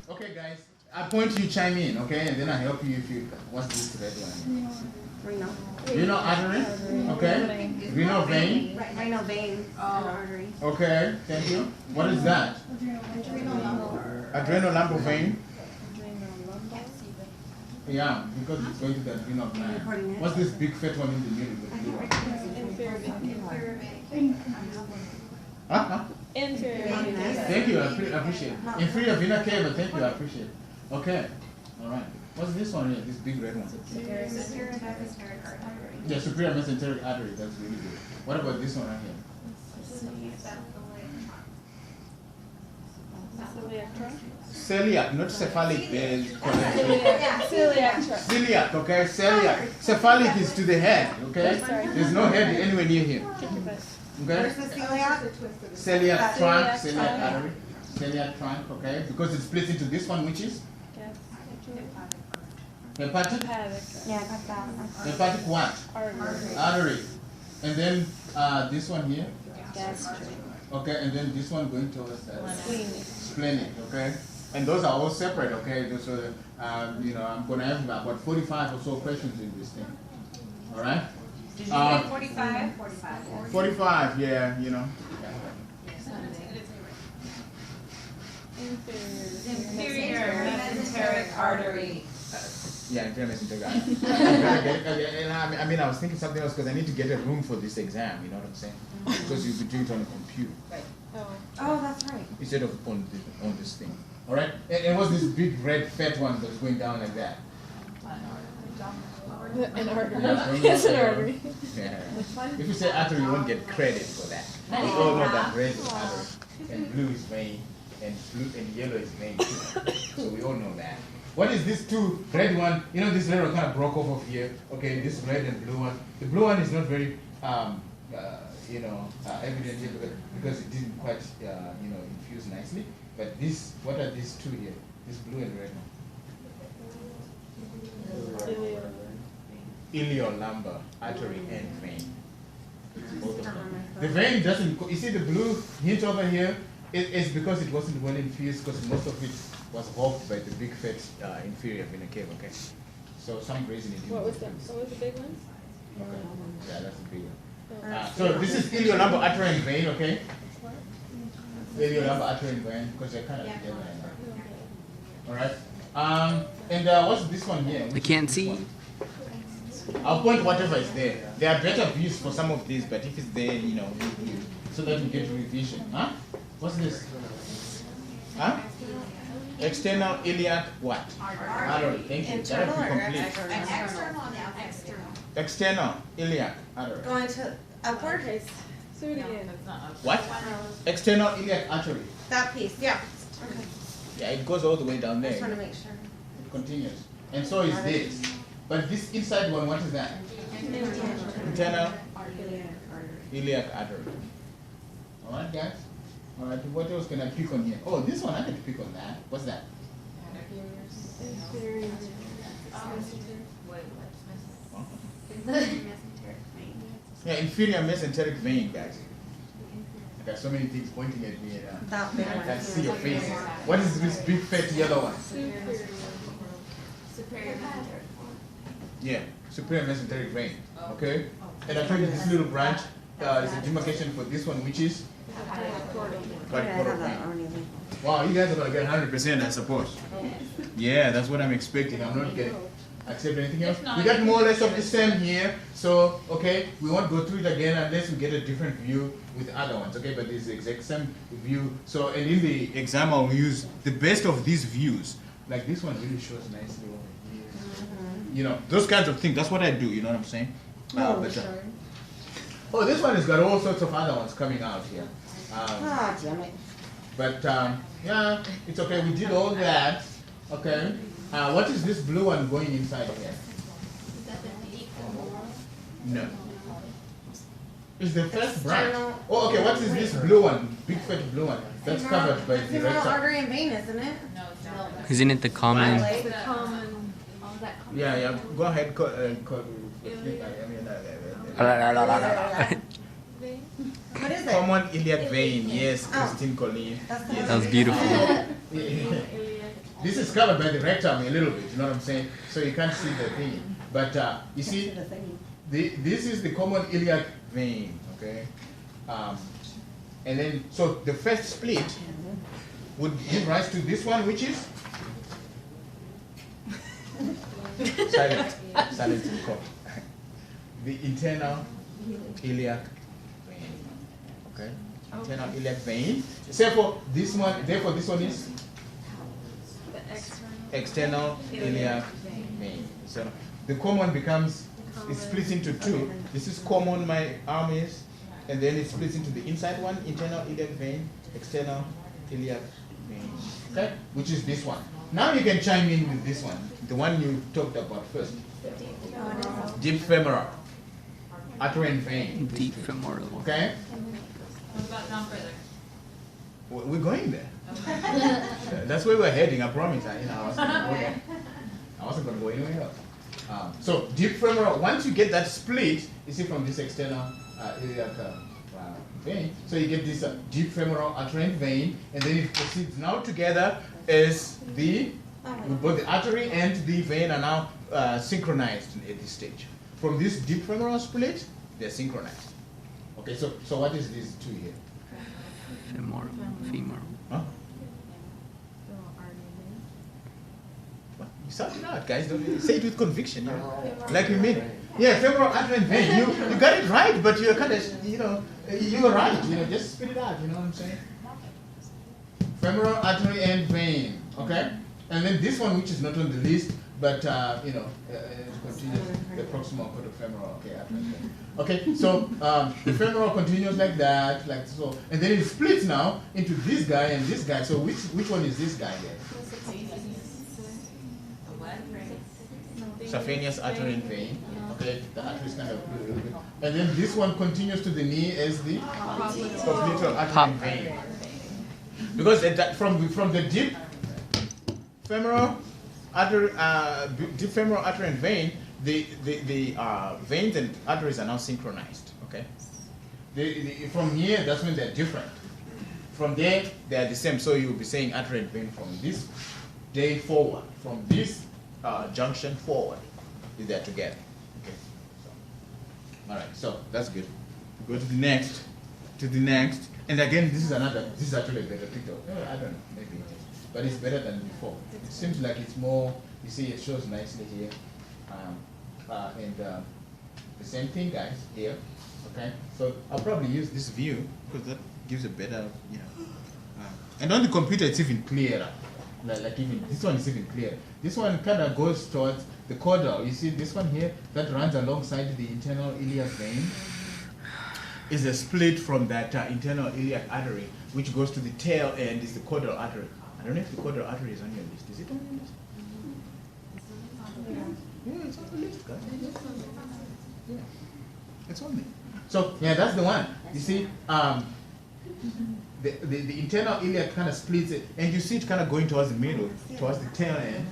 Okay, guys. I point you chime in, okay, and then I help you if you. What's this red one? Renal artery. Okay. Renal vein. Renal vein. Artery. Okay. Thank you. What is that? Adrenal lumbar vein. Yeah, because it's going to the adrenal gland. What's this big fat one in the middle? Huh? Inferior. Thank you, I appreciate it. Inferior vena cava, thank you, I appreciate it. Okay, all right. What's this one here, this big red one? Superior mesenteric artery. Yeah, superior mesenteric artery, that's really good. What about this one right here? Celiac, not cephalic. Celiac. Celiac, okay, celiac. Cephalic is to the head, okay? There's no head anywhere near here. Okay? Where's the celiac? Celiac trunk, celiac artery, celiac trunk, okay? Because it splits into this one, which is? Hepatic? Yeah, I got that. Hepatic what? Artery. And then this one here? Gastric. Okay, and then this one going towards that? Splenic, okay? And those are all separate, okay? So, you know, I'm going to have about 45 or so questions in this thing. All right? Did you say 45? 45. 45, yeah, you know. Inferior mesenteric artery. Yeah, inferior mesenteric artery. I mean, I was thinking something else because I need to get a room for this exam, you know what I'm saying? Because you'll be doing it on a computer. Right. Oh, that's right. Instead of on this thing. All right? And what's this big red fat one that's going down like that? An artery. Yeah, It's an artery. Yeah. If you say artery, you won't get credit for that. We all know that red is artery, and blue is vein, and yellow is vein too. So we all know that. What is this two red one? You know, this red one kind of broke off of here. Okay, this red and blue one. The blue one is not very, you know, evident here because it didn't quite, you know, infuse nicely. But this, what are these two here? This blue and red one. Iliolumbar artery and vein. Both of them. The vein doesn't, you see the blue hint over here, it's because it wasn't well infused because most of it was hogged by the big fat inferior vena cava, okay? So some reason it didn't. What was the big one? Okay. Yeah, that's the big one. So this is iliolumbar artery and vein, okay? Iliolumbar artery and vein because they're kind of together. Alright? And what's this one here? I can't see. I'll point whatever is there. There are better views for some of these, but if it's there, you know, so that you get revision. Huh? What's this? Huh? External iliac what? Artery. Thank you. That will be complete. External. External iliac artery. Going to upward? Okay, so it again. What? External iliac artery. That piece, yeah. Okay. Yeah, it goes all the way down I there. just want to make sure. It continues. And so is this. But this inside one, what is that? Internal iliac artery. Alright, guys? Alright, what else can I pick on here? Oh, this one, I can pick on that. What's that? Yeah, inferior mesenteric vein, guys. I got so many things pointing at me. I can see your faces. What is this big fat yellow one? Superior mesenteric. Yeah, superior mesenteric vein. Okay? And I told you this little branch is a demarcation for this one, which is? Hepatic vein. Wow, you guys are going to get 100%, I suppose. Yeah, that's what I'm expecting. I'm not getting accept anything else. We got more or less of the same here. So, okay, we won't go through it again unless we get a different view with other ones. Okay, but it's the exact same view. So, and in the exam, I'll use the best of these views. Like this one really shows nicely over here. You know, those kinds of things. That's what I do, you know what I'm saying? Oh, this one has got all sorts of other ones coming out here. Damn it. But, yeah, it's okay. We did all that. Okay. What is this blue one going inside here? No. It's the first branch. Oh, okay. What is this blue one? Big fat blue one. That's covered by the Femoral rectum. artery and vein, isn't it? Isn't it the common? The common. Yeah, yeah. Go ahead. What is it? Common iliac vein. Yes, Oh. Christine Colleen. That's the Yes. That was beautiful. This is covered by the rectum a little bit, you know what I'm saying? So you can't see the thing. But you see, this is the common iliac vein, okay? And then, so the first split would give rise to this one, which is silent, silent in court. The internal iliac vein, okay? Internal iliac vein. Therefore, this one is The external. external iliac vein. So the common becomes, it splits into two. This is common, my arm is, and then it splits into the inside one, internal iliac vein, external iliac vein. Okay? Which is this one. Now you can chime in with this one, the one you talked about first. Deep femoral arterial vein. Deep femoral. Okay? What about down further? We're going there. That's where we're heading, I promise. I wasn't going to go anywhere else. So deep femoral, once you get that split, you see from this external iliac vein, so you get this deep femoral arterial vein, and then it proceeds now together as both the artery and the vein are now synchronized at this stage. From this deep femoral split, they're synchronized. Okay, so what is these two here? Femoral. Femoral. Huh? What? You sound it out, guys. Don't say it with conviction, like you mean. Yeah, femoral arterial vein. You got it right, but you're kind of, you're right. Just spit it out. You know what I'm saying? Femoral arterial vein. Okay, and then this one, which is not on the list, but continues the proximal femoral. Okay, arterial vein. Okay, so the femoral continues like that, like so, and then it splits now into this guy and this guy. So which one is this guy here? Saphenous arterial vein. Okay, the artery is kind of a little bit. And then this one continues to the knee as the popliteal arterial vein. Because from the deep femoral arterial vein, the veins and arteries are now synchronized. Okay. From here, that's when they're different. From there, they are the same. So you'll be saying arterial vein from this day forward, from this junction forward, they're together. Okay. So, all right. So that's good. Go to the next. And again, this is actually a better picture. I don't know, maybe it is, but it's better than before. It seems like it's more. You see, it shows nicely here. And the same thing, guys, here. Okay, so I'll probably use this view because that gives a better, and on the computer it's even clearer. Like even this one is even clearer. This one kind of goes towards the caudal. You see this one here that runs alongside the internal iliac vein is a split from that internal iliac artery, which goes to the tail end is the caudal artery. I don't know if the caudal artery is on your list. Is it on your list? Yeah, it's on the list, guys. Yeah, it's on there. So yeah, that's the one. You see, the internal iliac kind of splits it, and you see it kind of going towards the middle, towards the tail end.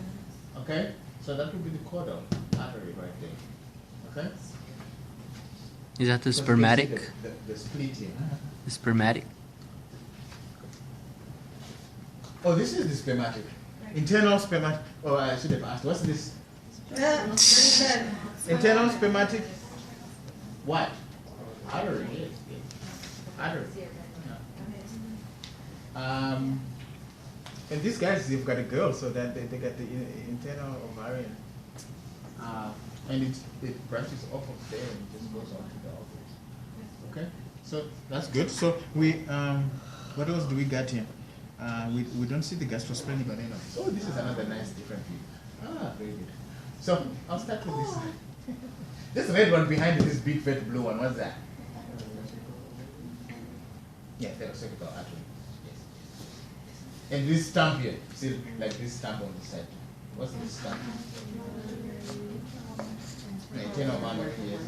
Okay, so that would be the caudal artery right there. Okay. Is that the So you can see spermatic? The split here. The spermatic? Oh, this is the spermatic. Internal spermatic. Oh, I should have asked. What's this? Internal spermatic. What? Artery. Artery. And these guys, they've got a girl, so that they got the internal ovarian. And it branches off of there and it just goes on to the ovaries. Okay? So that's good. So we, what else do we got here? We don't see the gastrosplenic on any of this. Oh, this is another nice different view. Very good. So I'll start with this. This red one behind this big fat blue one, what's that? Yeah, thoracical artery. Yes. And this stamp here, see, like this stamp on the side. What's this stamp? Internal mammary, yes.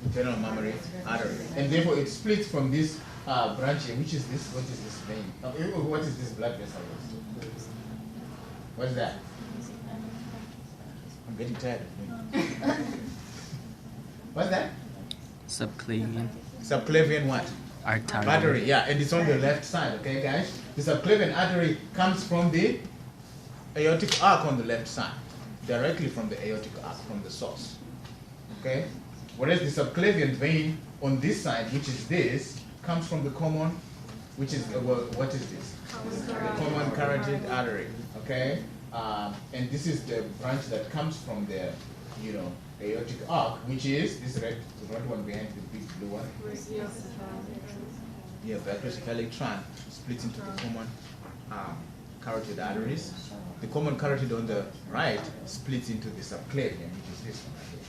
Internal mammary artery. And therefore it splits from this branch here. Which is this? What is this vein? What is this blood vessel? What's that? I'm getting tired of it. What's that? Subclavian. subclavian what? Artery. Artery, yeah, and it's on the left side, okay, guys? The subclavian artery comes from the aortic arc on the left side, directly from the aortic arc, from the source, okay? Whereas the subclavian vein on this side, which is this, comes from the common, which is, what is this? The common carotid artery, okay? And this is the branch that comes from the, you know, aortic arc, which is this red one behind the big blue one. Yeah, brachiocephalic trunk splits into the common carotid arteries. The common carotid on the right splits into the subclavian, which is this one right here.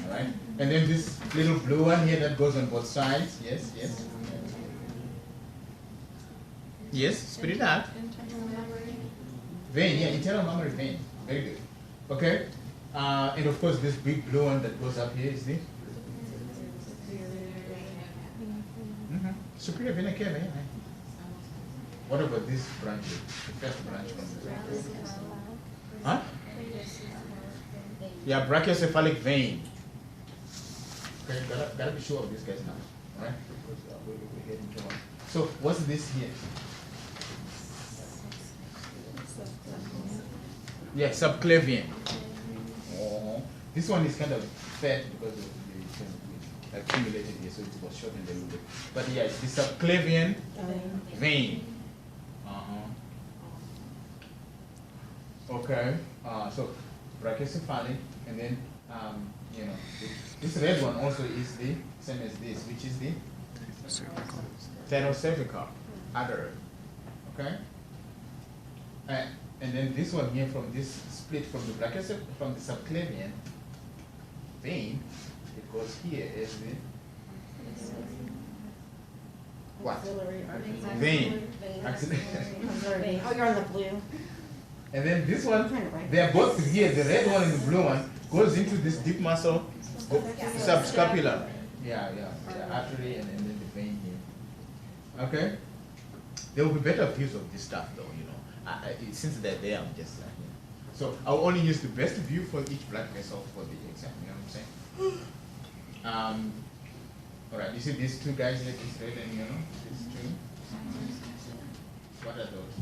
All right, and then this little blue one here that goes on both sides. Yes, yes. Yes, spit it out. Vein, yeah, internal mammary vein. Very good. Okay. And of course, this big blue one that goes up here is the superior vena cava. Yeah. What about this branch? The first branch from the huh? Yeah, brachiocephalic vein. Okay, gotta be sure of these guys now, all right? Because we're getting to one. So what's this here? Yeah, subclavian. Oh, this one is kind of fat because of the accumulated here, so it was shortened a little bit. But yeah, it's the subclavian vein. Okay, so brachiocephalic, and then you know, this red one also is the same as this, which is the Cervical. tenocervical artery. Okay, and then this one here from this split from the from the subclavian vein, it goes here as the what? Vein. Auxiliary. Oh, you're on the blue. And then this one, they are both here. The red one and the blue one goes into this deep muscle, subscapular. Yeah, the artery and then the vein here. Okay. There will be better views of this stuff, though. You know, since they're there, I'm just so I'll only use the best view for each blood vessel for the exam. You know what I'm saying? All right. You see these two guys here, this red and yellow. These two. What are those?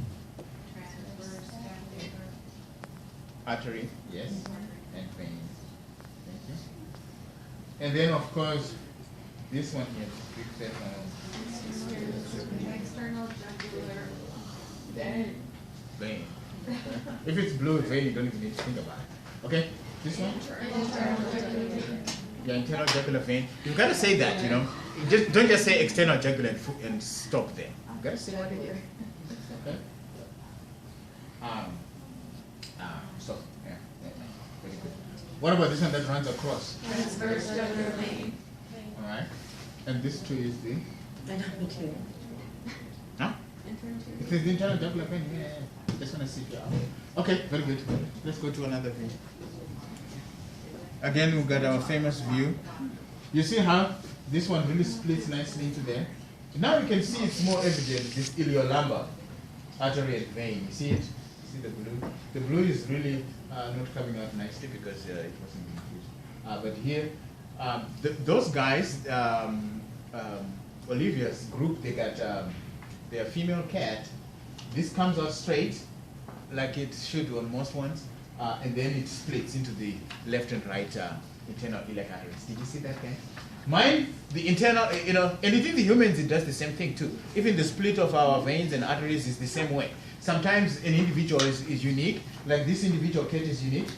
Artery, yes, and vein. Thank you. And then, of course, this one here, big fat External jugular vein. If it's blue vein, you don't even need to think about it. Okay, this one? Yeah, internal jugular vein. You've got to say that, you know. Don't just say external jugular and stop there. You've got to say what it is. Okay? So, yeah, very good. What about this one that runs across? transverse jugular vein. All right. And this two is the? I know, me too. Huh? It is the internal jugular vein. Yeah. Just want to see if you're out. Okay, very good. Let's go to another view. Again, we've got our famous view. You see how this one really splits nicely into there? Now you can see it's more evident, this iliolumbar artery and vein. You see it? See the blue? The blue is really not coming out nicely because it wasn't included. But here, those guys, Olivia's group, they got their female cat. This comes out straight, like it should on most ones, and then it splits into the left and right internal iliac arteries. Did you see that guy? Mine, the internal, you know, anything the humans, it does the same thing too. Even the split of our veins and arteries is the same way. Sometimes an individual is unique, like this individual cat is unique.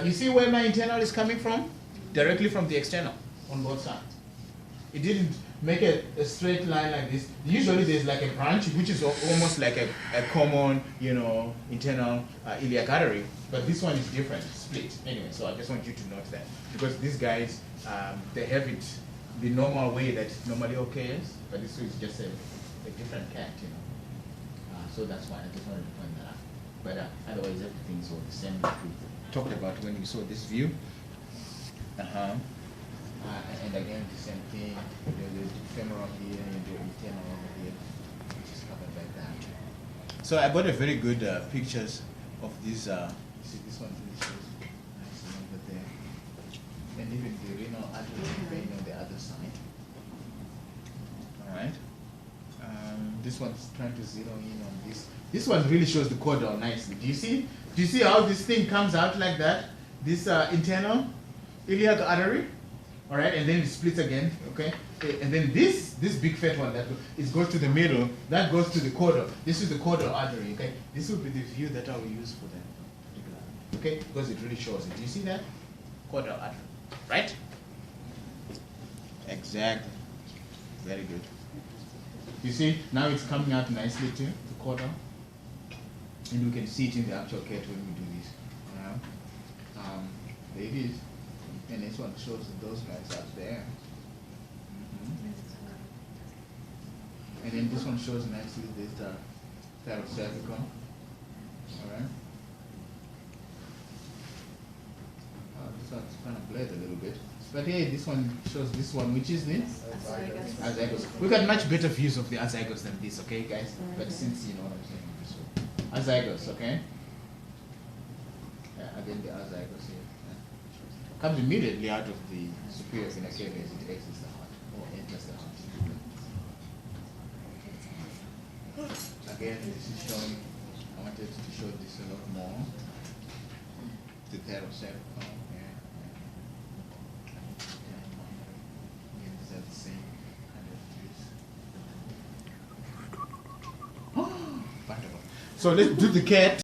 You see where my internal is coming from? Directly from the external on both sides. It didn't make a straight line like this. Usually there's like a branch, which is almost like a common, you know, internal iliac artery, but this one is different, split. Anyway, so I just want you to note that. Because these guys, they have it the normal way that normally occurs, but this is just a different cat, you know. So that's why I just wanted to point that out. But otherwise, everything is all the same that we talked about when we saw this view. And again, the same thing, the femoral here and the internal over here, which is covered like that. So I got a very good pictures of these, you see this one really shows nicely over there. And even the renal artery vein on the other side. right? This one's trying to zero in on this. This one really shows the caudal nicely. Do you see? Do you see how this thing comes out like that? This internal iliac artery, all right, and then it splits again, okay? And then this big fat one that goes to the middle, that goes to the caudal. This is the caudal artery, okay? This will be the view that I will use for that particular, okay? Because it really shows it. Do you see that? Caudal artery, right? Exactly. Very good. You see, now it's coming out nicely too, the caudal. And we can see it in the actual cat when we do this. There it is. And this one shows those guys out there. And then this one shows nicely this paracervical. Alright. This one's kind of blurred a little bit. But hey, this one shows this one, which is the azygos. We got much better views of the azygos than this, okay, guys? But since you know what I'm saying, this one. Azygos, okay? Yeah, again, the azygos here. Yeah. Comes immediately out of the superior vena cava as it exits the heart, or enters the heart. Again, this is showing, I wanted to show this a lot more. The paracervical. So let's do the cat.